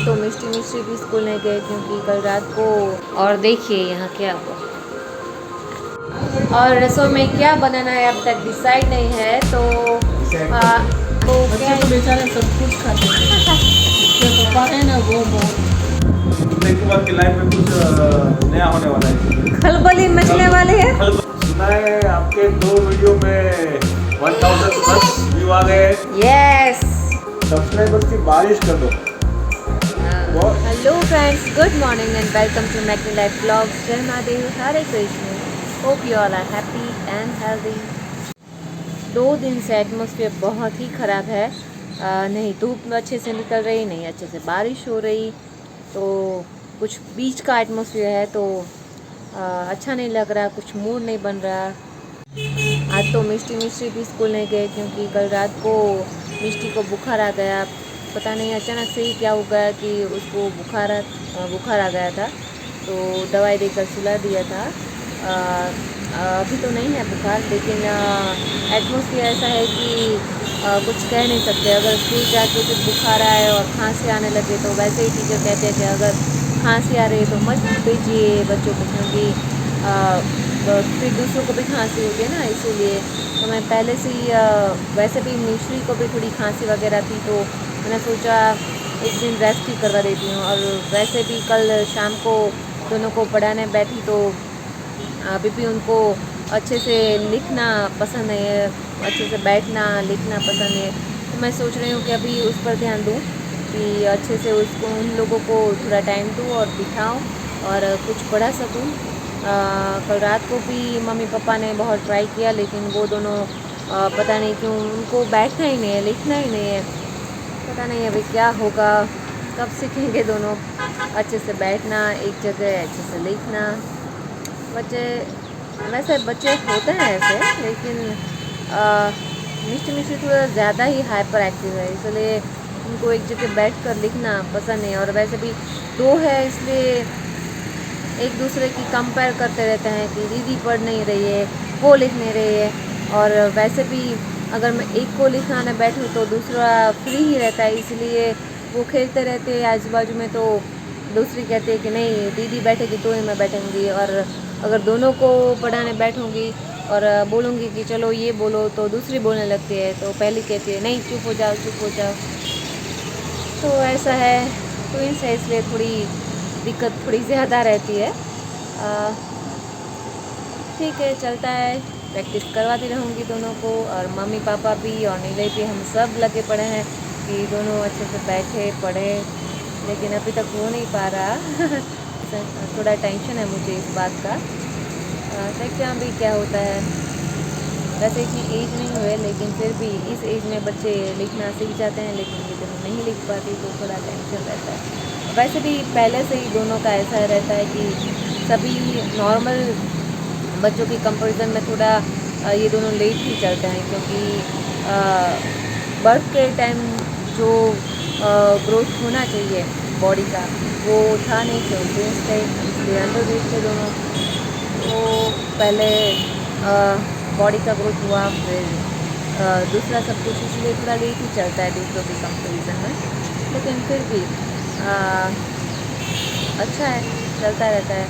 तो मिष्टी मिष्टी भी स्कूल नहीं गए क्योंकि कल रात को। और देखिए यहाँ क्या हुआ और रसोई में क्या बनाना है अब तक डिसाइड नहीं है। तो बच्चे तो बेचारे सब कुछ खाते हैं। जो पापा है ना वो बहुत एक बार की लाइफ में कुछ नया होने वाला है। खलबली मचने वाले हैं। सुना है आपके 2 वीडियो में 1000 प्लस व्यू आ गए। यस। सब्सक्राइबर्स की बारिश कर दो। Hello friends, good morning and welcome to Mackney life blogs. जय महादेव, हरे Krishna. Hope you all are happy and healthy. 2 दिन से एटमॉस्फेयर बहुत ही ख़राब है। नहीं धूप अच्छे से निकल रही, नहीं अच्छे से बारिश हो रही, तो कुछ बीच का एटमॉस्फेयर है। तो अच्छा नहीं लग रहा, कुछ मूड नहीं बन रहा। आज तो मिष्टी मिष्टी भी स्कूल नहीं गए क्योंकि कल रात को मिष्टी को बुखार आ गया। पता नहीं अचानक से ही क्या हो गया कि उसको बुखार आ गया था, तो दवाई देकर सुला दिया था। अभी तो नहीं है बुखार, लेकिन एटमॉस्फेयर ऐसा है कि कुछ कह नहीं सकते। अगर स्कूल जाके कुछ बुखार आए और खांसी आने लगे तो वैसे ही टीचर कहते हैं कि अगर खांसी आ रही है तो मत भेजिए बच्चों को, क्योंकि फिर दूसरों को भी खांसी होती है ना, इसीलिए। तो मैं पहले से ही वैसे भी मिश्री को भी थोड़ी खांसी वगैरह थी, तो मैंने सोचा एक दिन रेस्ट ही करवा देती हूँ। और वैसे भी कल शाम को दोनों को पढ़ाने बैठी तो अभी भी उनको अच्छे से लिखना पसंद है, अच्छे से बैठना लिखना पसंद है। तो मैं सोच रही हूँ कि अभी उस पर ध्यान दूँ कि अच्छे से उसको उन लोगों को थोड़ा टाइम दूँ और बिठाऊँ और कुछ पढ़ा सकूँ। कल रात को भी मम्मी पापा ने बहुत ट्राई किया, लेकिन वो दोनों पता नहीं क्यों उनको बैठना ही नहीं है, लिखना ही नहीं है। पता नहीं अभी क्या होगा, कब सीखेंगे दोनों अच्छे से बैठना एक जगह, अच्छे से लिखना। बच्चे वैसे बच्चे होते हैं ऐसे, लेकिन मिष्टी मिष्टी थोड़ा ज़्यादा ही हाइपर एक्टिव है, इसलिए उनको एक जगह बैठ कर लिखना पसंद है। और वैसे भी 2 है, इसलिए एक दूसरे की कंपेयर करते रहते हैं कि दीदी पढ़ नहीं रही है, वो लिख नहीं रही है। और वैसे भी अगर मैं एक को लिखाने बैठूँ तो दूसरा फ्री ही रहता है, इसलिए वो खेलते रहते हैं आजू बाजू में। तो दूसरी कहती है कि नहीं दीदी बैठेगी तो ही मैं बैठूँगी। और अगर दोनों को पढ़ाने बैठूँगी और बोलूँगी कि चलो ये बोलो, तो दूसरी बोलने लगती है, तो पहली कहती है नहीं चुप हो जाओ चुप हो जाओ। तो ऐसा है, ट्विंस है, इसलिए थोड़ी दिक्कत थोड़ी ज़्यादा रहती है। ठीक है, चलता है, प्रैक्टिस करवाती रहूँगी दोनों को। और मम्मी पापा भी और नीले भी, हम सब लगे पड़े हैं कि दोनों अच्छे से बैठे पढ़े, लेकिन अभी तक हो नहीं पा रहा। थोड़ा टेंशन है मुझे इस बात का। देखते हैं अभी क्या होता है। वैसे इतनी एज नहीं हुए, लेकिन फिर भी इस एज में बच्चे लिखना सीख जाते हैं, लेकिन ये जब नहीं लिख पाती तो थोड़ा टेंशन रहता है। वैसे भी पहले से ही दोनों का ऐसा रहता है कि सभी नॉर्मल बच्चों की कंपैरिजन में थोड़ा ये दोनों लेट ही चलते हैं, क्योंकि बर्थ के टाइम जो ग्रोथ होना चाहिए बॉडी का वो था नहीं, क्योंकि इसलिए अंडर वेट थे दोनों। तो पहले बॉडी का ग्रोथ हुआ, फिर दूसरा सब कुछ, इसलिए थोड़ा लेट ही चलता है दूसरों की कंपैरिजन में, लेकिन फिर भी अच्छा है, चलता रहता है।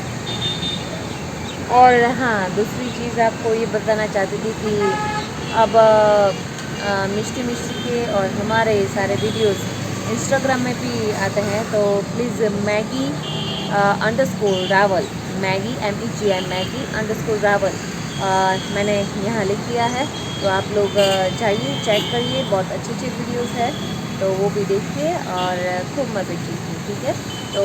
और हाँ, दूसरी चीज़ आपको ये बताना चाहती थी कि अब मिष्टी मिष्टी के और हमारे सारे वीडियोस इंस्टाग्राम में भी आते हैं, तो please Maggi underscore Rawal, Maggi MEGI Maggi underscore Rawal मैंने यहाँ लिख दिया है, तो आप लोग जाइए चेक करिए, बहुत अच्छी अच्छी वीडियोस है, तो वो भी देखिए और खूब मज़े कीजिए। ठीक है, तो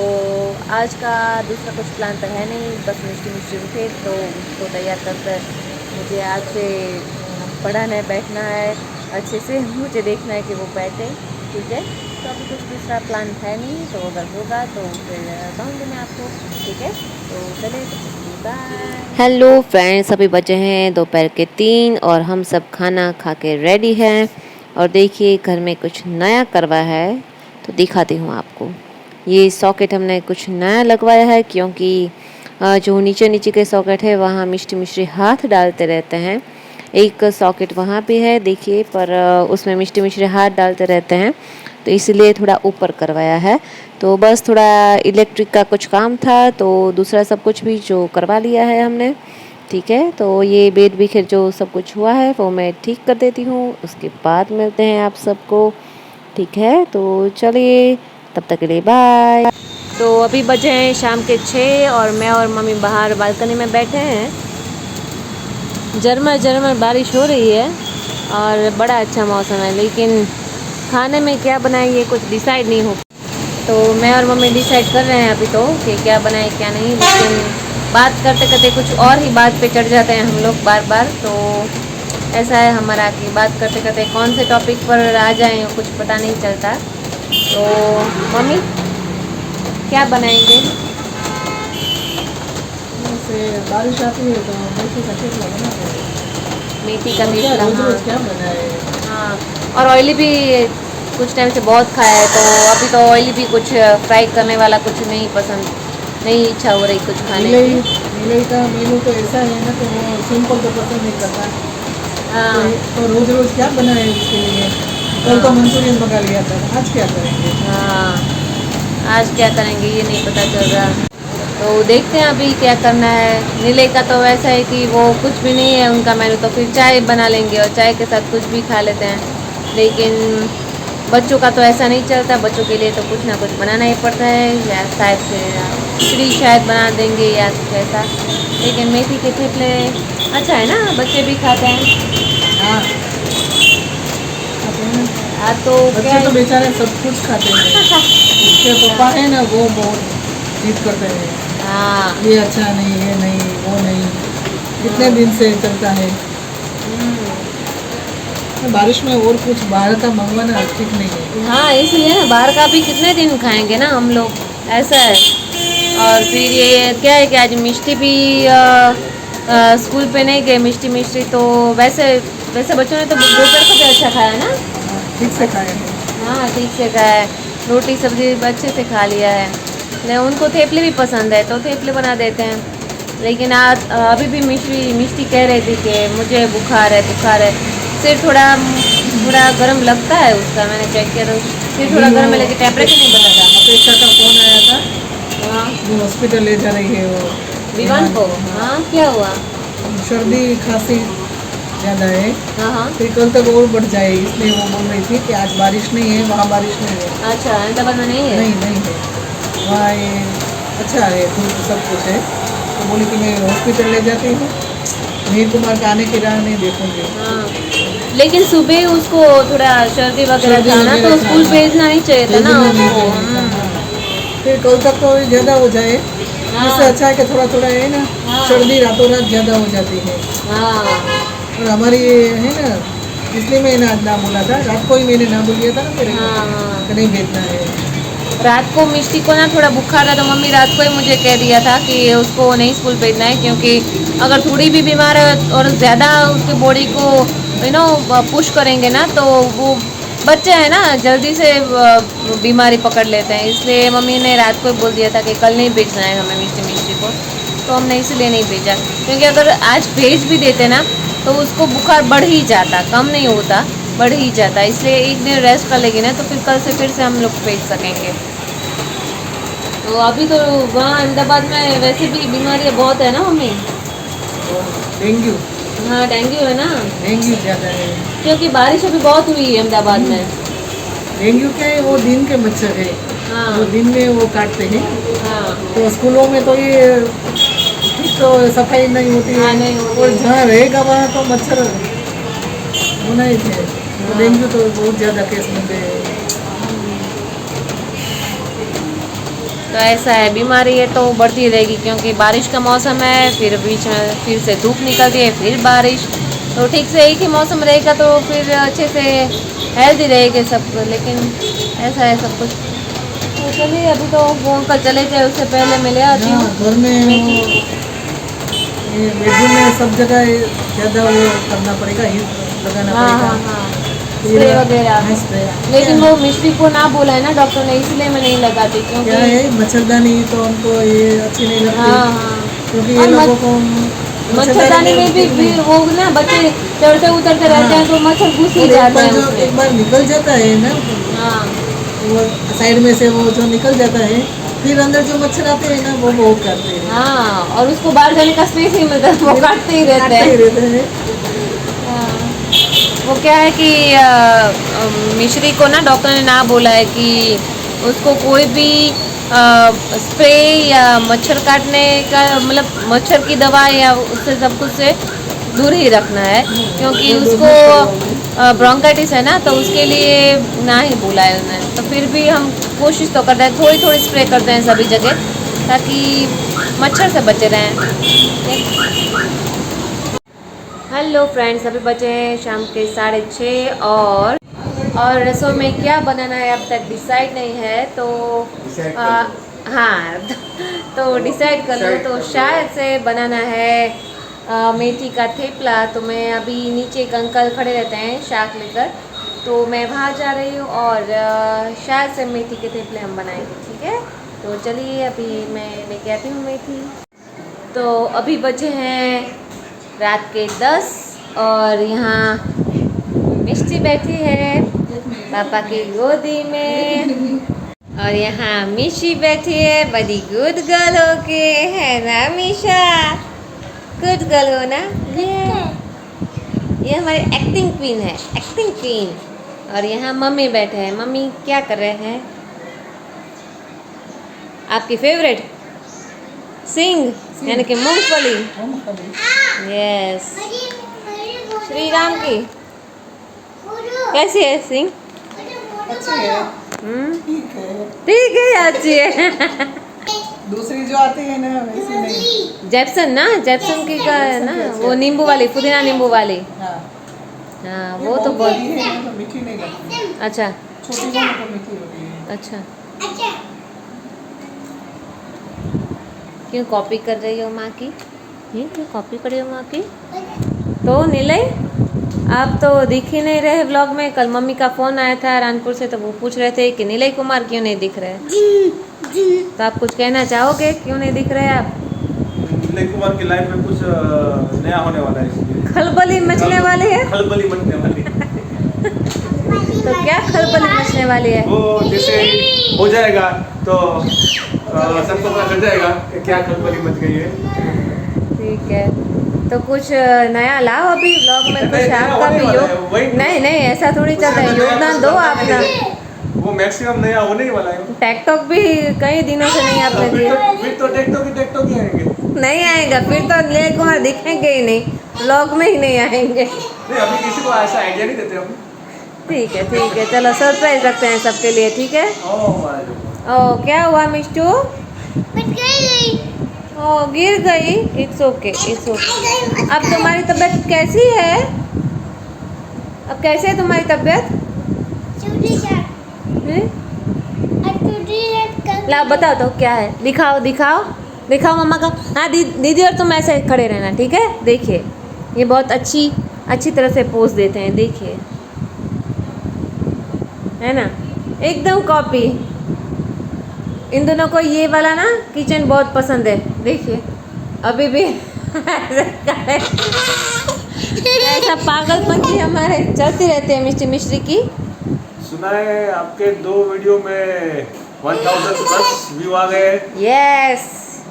आज का दूसरा कुछ प्लान तो है नहीं, बस मिष्टी मिष्टी उठे तो उसको तैयार कर कर मुझे आज से पढ़ाना है, बैठना है अच्छे से, मुझे देखना है कि वो बैठे। ठीक है, तो अभी कुछ दूसरा प्लान है नहीं, तो अगर होगा तो फिर कहूँगी मैं आपको। ठीक है, तो चलिए, बाय। हेलो फ्रेंड्स, अभी बजे हैं दोपहर के 3 और हम सब खाना खा के रेडी हैं। और देखिए घर में कुछ नया करवा है, तो दिखाती हूँ आपको। ये सॉकेट हमने कुछ नया लगवाया है, क्योंकि जो नीचे नीचे के सॉकेट है वहाँ मिष्टी मिष्टी हाथ डालते रहते हैं। एक सॉकेट वहाँ पे है देखिए, पर उसमें मिष्टी मिष्टी हाथ डालते रहते हैं, तो इसलिए थोड़ा ऊपर करवाया है। तो बस थोड़ा इलेक्ट्रिक का कुछ काम था, तो दूसरा सब कुछ भी जो करवा लिया है हमने। ठीक है, तो ये बेड भी खैर जो सब कुछ हुआ है वो मैं ठीक कर देती हूँ, उसके बाद मिलते हैं आप सबको। ठीक है, तो चलिए तब तक के लिए बाय। तो अभी बजे हैं शाम के 6 और मैं और मम्मी बाहर बालकनी में बैठे हैं। झरमर झरमर बारिश हो रही है और बड़ा अच्छा मौसम है, लेकिन खाने में क्या बनाएंगे कुछ डिसाइड नहीं हो। तो मैं और मम्मी डिसाइड कर रहे हैं अभी तो कि क्या बनाए क्या नहीं, लेकिन बात करते करते कुछ और ही बात पे चढ़ जाते हैं हम लोग बार बार। तो ऐसा है हमारा कि बात करते करते कौन से टॉपिक पर आ जाएं कुछ पता नहीं चलता। तो मम्मी क्या बनाएंगे? से बारिश आती है तो मेथी का थेपला बनाते हैं। मेथी का और क्या थेपला, रोज हाँ रोज क्या बनाए? हाँ। और ऑयली भी कुछ टाइम से बहुत खाया है, तो अभी तो ऑयली भी कुछ फ्राई करने वाला कुछ नहीं पसंद, नहीं इच्छा हो रही कुछ खाने की। नीलई का मेनू तो ऐसा है ना, तो वो सिंपल तो पसंद नहीं करता। हाँ तो रोज रोज क्या बनाए उसके लिए? कल तो मंचूरियन मंगा लिया था, आज क्या करेंगे? हाँ, आज क्या करेंगे ये नहीं पता चल रहा। तो देखते हैं अभी क्या करना है। नीले का तो वैसा है कि वो कुछ भी नहीं है उनका मेनू, तो फिर चाय बना लेंगे और चाय के साथ कुछ भी खा लेते हैं। लेकिन बच्चों का तो ऐसा नहीं चलता, बच्चों के लिए तो कुछ ना कुछ बनाना ही पड़ता है, या शायद खिचड़ी शायद बना देंगे या कुछ ऐसा। लेकिन मेथी के थेपले अच्छा है ना, बच्चे भी खाते हैं। हाँ, हाँ तो बच्चे क्या तो बेचारे सब कुछ खाते हैं। उसके पापा है ना, वो बहुत जिद करते हैं, हाँ ये अच्छा नहीं, ये नहीं, वो नहीं। कितने दिन से चलता है। बारिश में और कुछ बाहर का मंगवाना ठीक नहीं है। हाँ, इसलिए ना बाहर का भी कितने दिन खाएंगे ना हम लोग, ऐसा है। और फिर ये क्या है कि आज मिष्टी भी स्कूल पे नहीं गए, मिष्टी मिष्टी तो वैसे वैसे बच्चों ने तो दोपहर को भी अच्छा खाया ना। ठीक से खाए हैं। हाँ ठीक से खाया है, रोटी सब्जी अच्छे से खा लिया है। नहीं उनको थेपले भी पसंद है तो थेपले बना देते हैं। लेकिन आज अभी भी मिष्टी कह रही थी कि मुझे बुखार है, सिर थोड़ा थोड़ा गर्म लगता है उसका, मैंने चेक किया तो सिर थोड़ा गर्म है, लेकिन टेम्परेचर नहीं बता था। अपेक्षा का फोन आया था, हाँ वो हॉस्पिटल ले जा रही है वो विवान को, हाँ क्या हुआ? सर्दी खांसी ज़्यादा है, हाँ हाँ फिर कल तक और बढ़ जाए, इसलिए वो बोल रही थी कि आज बारिश नहीं है, वहाँ बारिश नहीं है। अच्छा, अहमदाबाद में नहीं है? नहीं है, वहाँ ये अच्छा है, धूप सब कुछ है। तो बोली कि मैं हॉस्पिटल ले जाती हूँ, मीर कुमार का आने की राह नहीं देखूँगी। हाँ, लेकिन सुबह उसको थोड़ा सर्दी वगैरह था ना, तो वगैरह स्कूल था, भेजना नहीं चाहिए था ना नहीं उसको। चाहिए था, हाँ। फिर कल तक तो ज़्यादा हो जाए, इससे अच्छा है कि थोड़ा थोड़ा है ना, हाँ। सर्दी रातों रात ज़्यादा हो जाती है। हाँ और हमारी ये है ना, इसलिए मैंने आज ना बोला था, रात को ही मैंने ना बोल दिया था ना तेरे को हाँ। कि नहीं भेजना है। रात को मिष्टी को ना थोड़ा बुखार था, तो मम्मी रात को ही मुझे कह दिया था कि उसको नहीं स्कूल भेजना है, क्योंकि अगर थोड़ी भी बीमार है और ज़्यादा उसके बॉडी को पुश करेंगे ना, तो वो बच्चे हैं ना जल्दी से बीमारी पकड़ लेते हैं। इसलिए मम्मी ने रात को ही बोल दिया था कि कल नहीं भेजना है हमें मिष्टी को, तो हमने इसलिए नहीं भेजा। क्योंकि अगर आज भेज भी देते ना तो उसको बुखार बढ़ ही जाता, कम नहीं होता, बढ़ ही जाता। इसलिए एक दिन रेस्ट कर लेगी ना, तो फिर कल से फिर से हम लोग भेज सकेंगे। तो अभी तो वहाँ अहमदाबाद में वैसे भी बीमारियाँ बहुत है ना मम्मी। डेंगू हाँ डेंगू है ना, डेंगू ज़्यादा है। क्योंकि बारिश अभी बहुत हुई है अहमदाबाद में। डेंगू क्या है, वो दिन के मच्छर है, हाँ वो दिन में वो काटते हैं। हाँ तो स्कूलों में तो ये ठीक तो सफाई नहीं होती हाँ, है, नहीं होती और है। जहाँ रहेगा वहाँ तो मच्छर होना ही थे। तो डेंगू तो बहुत ज़्यादा केस मिलते हैं। तो ऐसा है, बीमारी है तो बढ़ती रहेगी, क्योंकि बारिश का मौसम है, फिर बीच में फिर से धूप निकलती है, फिर बारिश। तो ठीक से एक ही मौसम रहेगा तो फिर अच्छे से हेल्दी रहेंगे सब। लेकिन ऐसा है सब कुछ। तो चलिए अभी तो वो अंकल चले जाए, उससे पहले मैं ले आती हूँ। हाँ, घर में वो ये बेडरूम में सब जगह ज़्यादा वो करना पड़ेगा, हीट लगाना हाँ पड़ेगा। हाँ हाँ, स्प्रे वगैरह। हाँ, स्प्रे। लेकिन वो मिष्टी को ना बोला है ना डॉक्टर ने, इसलिए मैं नहीं लगाती, क्योंकि क्या है, मच्छरदानी तो हमको ये अच्छी नहीं लगती, हाँ हाँ, क्योंकि ये और लोगों को मच्छरदानी में भी फिर वो ना बच्चे चढ़ते उतरते रहते हैं, तो मच्छर घुस ही और जाते हैं जो उसमें। एक बार निकल जाता है ना, हाँ वो साइड में से वो जो निकल जाता है, फिर अंदर जो मच्छर आते हैं ना वो बहुत करते हैं, हाँ, और उसको बाहर जाने का स्पेस नहीं मिलता, वो काटते ही रहते काटते ही हैं। रहते हैं। हाँ। वो क्या है कि मिश्री को ना डॉक्टर ने ना बोला है कि उसको कोई भी स्प्रे या मच्छर काटने का मतलब मच्छर की दवा या उससे सब कुछ से दूर ही रखना है, क्योंकि उसको ब्रोंकाइटिस है ना, तो उसके लिए ना ही बोला है उन्होंने। तो फिर भी हम कोशिश तो करते हैं, थोड़ी थोड़ी स्प्रे करते हैं सभी जगह, ताकि मच्छर से बचे रहें। हेलो फ्रेंड्स, अभी बचे हैं शाम के 6:30 और रसोई में क्या बनाना है अब तक डिसाइड नहीं है, तो हाँ तो डिसाइड कर लो। तो शायद से बनाना है मेथी का थेपला। तो मैं अभी नीचे एक अंकल खड़े रहते हैं शाक लेकर, तो मैं वहाँ जा रही हूँ और शायद से मेथी के थेपले हम बनाएंगे, ठीक है। तो चलिए अभी मैं लेके आती हूँ मेथी। तो अभी बचे हैं रात के 10 और यहाँ मिष्टी बैठी है पापा की गोदी में, और यहाँ मिशी बैठी है बड़ी गुड गर्ल होके, है ना मिशा? गुड गर्ल हो ना? ये हमारी एक्टिंग क्वीन है, एक्टिंग क्वीन। और यहाँ मम्मी बैठे हैं। मम्मी क्या कर रहे हैं? आपकी फेवरेट सिंग यानी कि मूंगफली। यस, श्री राम की कैसी है सिंग? अच्छी है, ठीक है। ठीक है, अच्छी है। दूसरी जो आती है ना वैसी नहीं। जैप्सन ना, जैप्सन की का है ना, वो नींबू वाली, पुदीना नींबू वाली। हाँ, हाँ, ये वो तो बहुत बड़ी है तो मीठी नहीं लगती, अच्छा छोटी वाली तो मीठी होती है। अच्छा। क्यों कॉपी कर रही हो माँ की? क्यों कॉपी कर रही हो माँ की? तो नीलय, आप तो दिख ही नहीं रहे व्लॉग में। कल मम्मी का फ़ोन आया था रानपुर से, तो वो पूछ रहे थे कि नीलय कुमार क्यों नहीं दिख रहे। तो आप कुछ कहना चाहोगे, क्यों नहीं दिख रहे आप? नीलय कुमार की लाइफ में कुछ नया होने वाला है, इसलिए खलबली मचने वाली है। खलबली मचने वाली है। तो क्या खलबली मचने वाली है? वो जैसे ही हो जाएगा तो सबको पता चल जाएगा कि क्या खलबली मच गई है। ठीक है, तो कुछ नया लाओ अभी व्लॉग में, कुछ नहीं, आपका होने भी वाला योग। है, वही तो। नहीं नहीं, ऐसा थोड़ी चलता है, योगदान दो आप ना। वो मैक्सिमम नया होने ही वाला है। टिकटॉक भी कई दिनों से नहीं आपने दिए। फिर तो टिकटॉक ही आएंगे। नहीं आएगा फिर तो नीलय कुमार दिखेंगे ही नहीं, व्लॉग में ही नहीं आएंगे। नहीं, अभी किसी को ऐसा आइडिया नहीं देते हम। ठीक है, चलो सरप्राइज रखते हैं सबके लिए, ठीक है। ओ क्या हुआ मिष्टू? ओ गिर गई। It's okay, it's okay. अब तुम्हारी तबीयत कैसी है? अब कैसे है तुम्हारी तबीयत? ला बताओ तो क्या है, दिखाओ दिखाओ दिखाओ मम्मा का। हाँ दीदी और तुम ऐसे खड़े रहना, ठीक है। देखिए ये बहुत अच्छी तरह से पोज देते हैं, देखिए, है ना, एकदम कॉपी। इन दोनों को ये वाला ना किचन बहुत पसंद है, देखिए अभी भी ऐसा पागलपंती हमारे चलती रहती है मिश्री की। सुना है आपके 2 वीडियो में 1000+ व्यू आ गए। यस,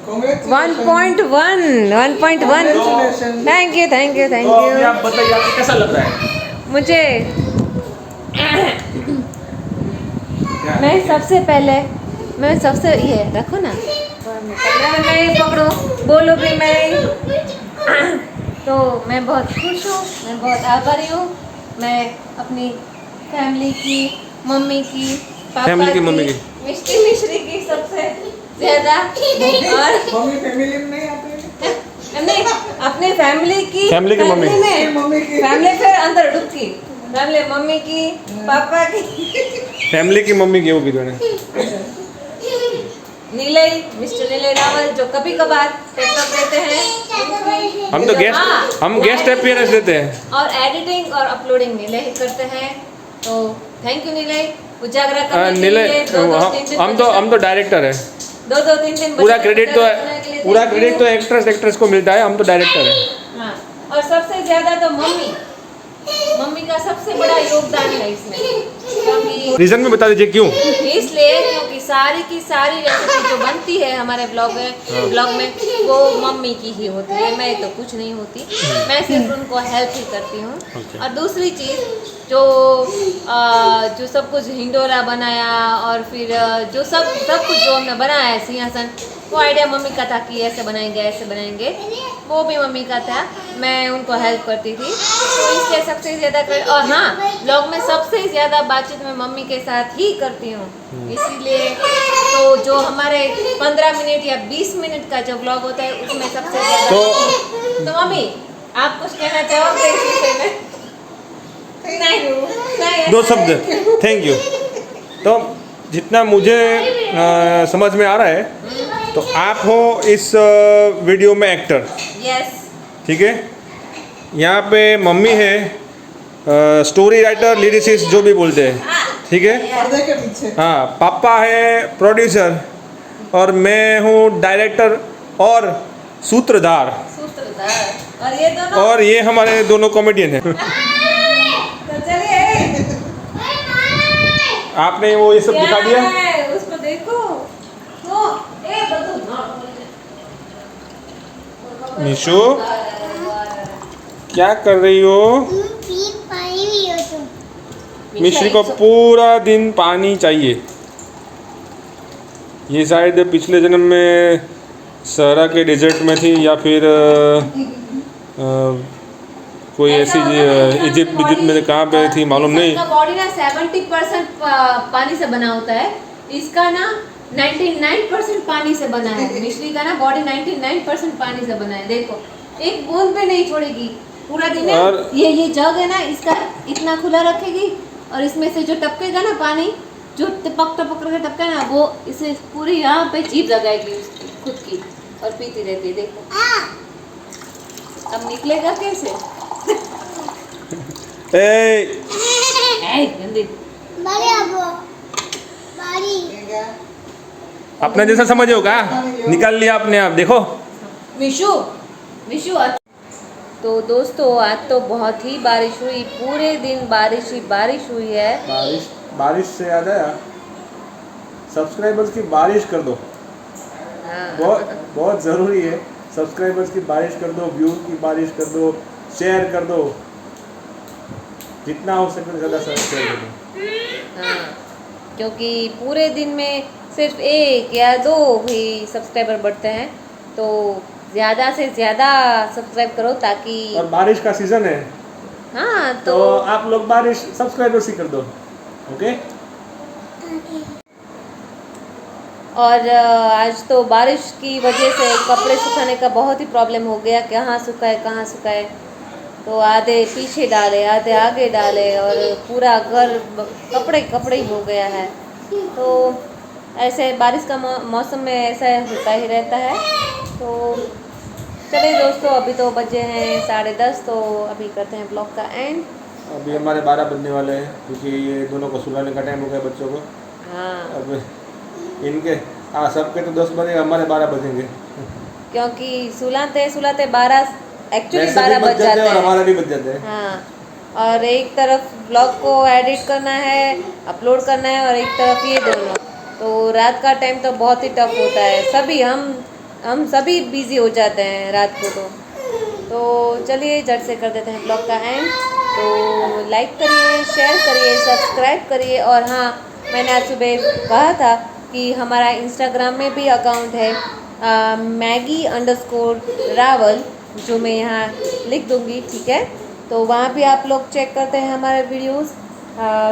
1.1 थैंक यू तो अभी आप बताइए आपको कैसा लग रहा है? मुझे क्या? मैं सबसे ये रखो ना, मैं पकड़ो, बोलो भी मैं। तो मैं बहुत खुश हूँ, मैं बहुत आभारी हूँ। मैं अपनी फैमिली की, मम्मी की, पापा की, मिश्री की सबसे ज़्यादा, और मम्मी फैमिली में नहीं आते हैं? नहीं, अपनी फैमिली की, फैमिली की मम्मी। मम्मी की फैमिली फिर अंदर डुबकी, फैमिली मम्मी की, पापा की, फैमिली की मम्मी की होगी दोनों। नीलय, मिस्टर नीलय रावल जो कभी कभार टिकटॉक देते हैं। हम तो गेस्ट अपीयरेंस देते हैं, और एडिटिंग और अपलोडिंग नीलय ही करते हैं। तो थैंक यू नीलय, उजागरा करने के लिए। हम तो डायरेक्टर है। 2-3 पूरा क्रेडिट तो एक्ट्रेस को मिलता है, हम तो डायरेक्टर है। हाँ, और सबसे ज्यादा तो मम्मी मम्मी का सबसे बड़ा योगदान है इसमें, क्योंकि रीजन भी बता दीजिए क्यों? इसलिए क्योंकि सारी की सारी रेसिपी जो बनती है हमारे ब्लॉग में वो मम्मी की ही होती है। मैं तो कुछ नहीं होती, मैं सिर्फ उनको हेल्प ही करती हूँ। और दूसरी चीज़ जो सब कुछ हिंडोला बनाया और फिर जो सब कुछ जो हमने बनाया है सिंहासन, वो आइडिया मम्मी का था कि ऐसे बनाएंगे, वो भी मम्मी का था, मैं उनको हेल्प करती थी। तो इसलिए सबसे ज़्यादा और हाँ, ब्लॉग में सबसे ज़्यादा बातचीत मैं मम्मी के साथ ही करती हूँ। इसीलिए तो जो हमारे 15 मिनट या 20 मिनट का जो ब्लॉग होता है उसमें सबसे ज़्यादा तो मम्मी आप कुछ कहना चाहोगे इस विषय में? नहीं, 2 शब्द, थैंक यू। तो जितना मुझे समझ में आ रहा है, तो आप हो इस वीडियो में एक्टर, यस, ठीक है। यहाँ पे मम्मी है स्टोरी राइटर, लिरिसिस्ट जो भी बोलते हैं, ठीक है। पर्दे के पीछे। हाँ, पापा है प्रोड्यूसर और मैं हूँ डायरेक्टर और सूत्रधार, और ये हमारे दोनों कॉमेडियन हैं। तो चलिए, आपने वो ये सब दिखा दिया। उसको देखो, वो निशु क्या कर रही हो? मिश्री को पूरा दिन पानी चाहिए। ये शायद पिछले जन्म में सहरा के डेजर्ट में थी या फिर कोई ऐसी इजिप्ट में कहाँ पे थी मालूम नहीं। इसका बॉडी ना 70% पानी से बना होता है, इसका ना 99% पानी से बना है। मिश्री का ना बॉडी 99% पानी से बना है। देखो, एक बूंद पे नहीं छोड़ेगी पूरा दिन। ये जग है ना, इसका इतना खुला रखेगी और इसमें से जो टपकेगा ना पानी, जो टपक करके टपका ना, वो इसे पूरी यहाँ पे जीभ लगाएगी उसकी खुद की और पीती रहती है। देखो अब निकलेगा कैसे? गंदी अपना जैसा समझे होगा, निकाल लिया अपने आप। देखो विशु तो दोस्तों, आज तो बहुत ही बारिश हुई, पूरे दिन बारिश ही बारिश हुई है। बारिश से याद आया, सब्सक्राइबर्स की बारिश कर दो। हाँ। बहुत ज़रूरी है। सब्सक्राइबर्स की बारिश कर दो, व्यूज की बारिश कर दो, शेयर कर दो, जितना हो सके ज़्यादा शेयर कर दो। हाँ, क्योंकि पूरे दिन में सिर्फ 1 या 2 ही सब्सक्राइबर बढ़ते हैं, तो ज़्यादा से ज़्यादा सब्सक्राइब करो ताकि। और बारिश का सीज़न है। हाँ, तो आप लोग बारिश सब्सक्राइबर्स ही कर दो, ओके। और आज तो बारिश की वजह से कपड़े सुखाने का बहुत ही प्रॉब्लम हो गया, कहाँ सुखाए। तो आधे पीछे डाले, आधे आगे डाले और पूरा घर कपड़े ही हो गया है। तो ऐसे बारिश का मौसम में ऐसा होता ही रहता है। तो चलिए दोस्तों, अभी तो बजे हैं 10:30, तो अभी करते हैं ब्लॉग का एंड। अभी हमारे 12 बजने वाले हैं, क्योंकि ये दोनों को सुलाने का टाइम हो गया बच्चों को। हाँ, अब इनके सबके तो 10 बजे, हमारे 12 बजेंगे, क्योंकि सुलाते 12 एक्चुअली 12 बज जाते हैं, हमारा भी बज जाते हैं। हाँ, और एक तरफ ब्लॉग को एडिट करना है, अपलोड करना है, और एक तरफ ये दोनों। तो रात का टाइम तो बहुत ही टफ होता है। सभी हम सभी बिजी हो जाते हैं रात को। तो चलिए झट से कर देते हैं ब्लॉग का एंड। तो लाइक करिए, शेयर करिए, सब्सक्राइब करिए। और हाँ, मैंने आज सुबह कहा था कि हमारा इंस्टाग्राम में भी अकाउंट है Maggie_Raval, जो मैं यहाँ लिख दूँगी, ठीक है। तो वहाँ भी आप लोग चेक करते हैं हमारे वीडियोस।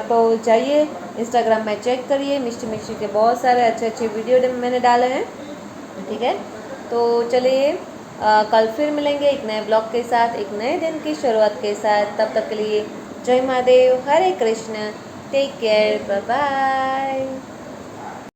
तो जाइए इंस्टाग्राम में चेक करिए, मिष्टी के बहुत सारे अच्छे वीडियो मैंने डाले हैं, ठीक है। तो चलिए कल फिर मिलेंगे एक नए ब्लॉग के साथ, एक नए दिन की शुरुआत के साथ। तब तक के लिए जय महादेव, हरे Krishna, take care, bye bye.